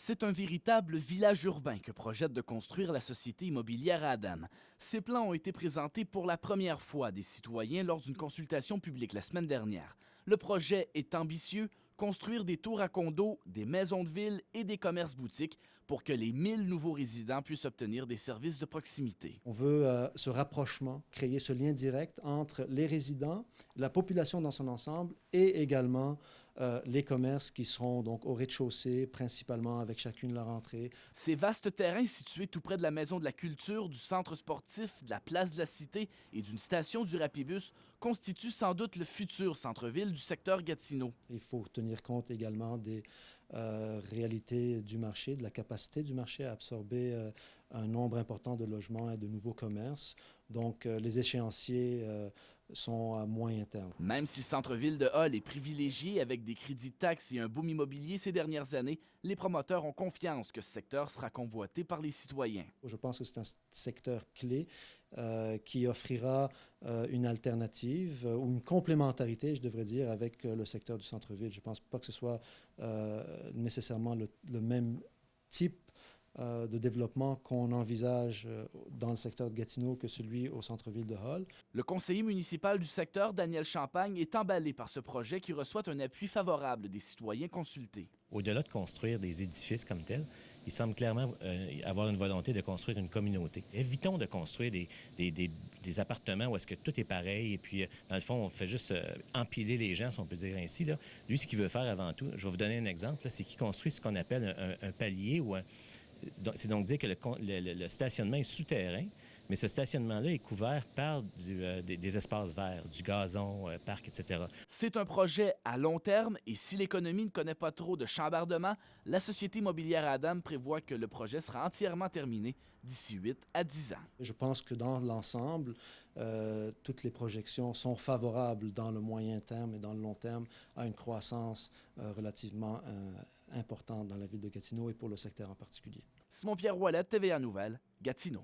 C'est un véritable village urbain que projette de construire la société immobilière Adam. Ces plans ont été présentés pour la première fois à des citoyens lors d'une consultation publique la semaine dernière. Le projet est ambitieux, construire des tours à condos, des maisons de ville et des commerces boutiques pour que les 1000 nouveaux résidents puissent obtenir des services de proximité. On veut ce rapprochement, créer ce lien direct entre les résidents, la population dans son ensemble et également les commerces qui seront donc au rez-de-chaussée, principalement avec chacune leur entrée. Ces vastes terrains situés tout près de la Maison de la Culture, du centre sportif, de la place de la Cité et d'une station du Rapibus constituent sans doute le futur centre-ville du secteur Gatineau. Il faut tenir compte également des réalités du marché, de la capacité du marché à absorber un nombre important de logements et de nouveaux commerces. Donc, les échéanciers sont à moyen terme. Même si le centre-ville de Hull est privilégié avec des crédits de taxes et un boom immobilier ces dernières années, les promoteurs ont confiance que ce secteur sera convoité par les citoyens. Je pense que c'est un secteur clé qui offrira une alternative ou une complémentarité, je devrais dire, avec le secteur du centre-ville. Je ne pense pas que ce soit nécessairement le même type de développement qu'on envisage dans le secteur de Gatineau que celui au centre-ville de Hull. Le conseiller municipal du secteur, Daniel Champagne, est emballé par ce projet qui reçoit un appui favorable des citoyens consultés. Au-delà de construire des édifices comme tels, il semble clairement avoir une volonté de construire une communauté. Évitons de construire des appartements où est-ce que tout est pareil et puis, dans le fond, on fait juste empiler les gens, si on peut dire ainsi. Là. Lui, ce qu'il veut faire avant tout, je vais vous donner un exemple, c'est qu'il construit ce qu'on appelle un palier ou c'est donc dire que le stationnement est souterrain, mais ce stationnement-là est couvert par des espaces verts, du gazon, parc, etc. C'est un projet à long terme et si l'économie ne connaît pas trop de chambardement, la Société immobilière Adam prévoit que le projet sera entièrement terminé d'ici 8 à 10 ans. Je pense que dans l'ensemble, toutes les projections sont favorables dans le moyen terme et dans le long terme à une croissance relativement importante dans la ville de Gatineau et pour le secteur en particulier. Simon-Pierre Ouellet, TVA Nouvelles, Gatineau.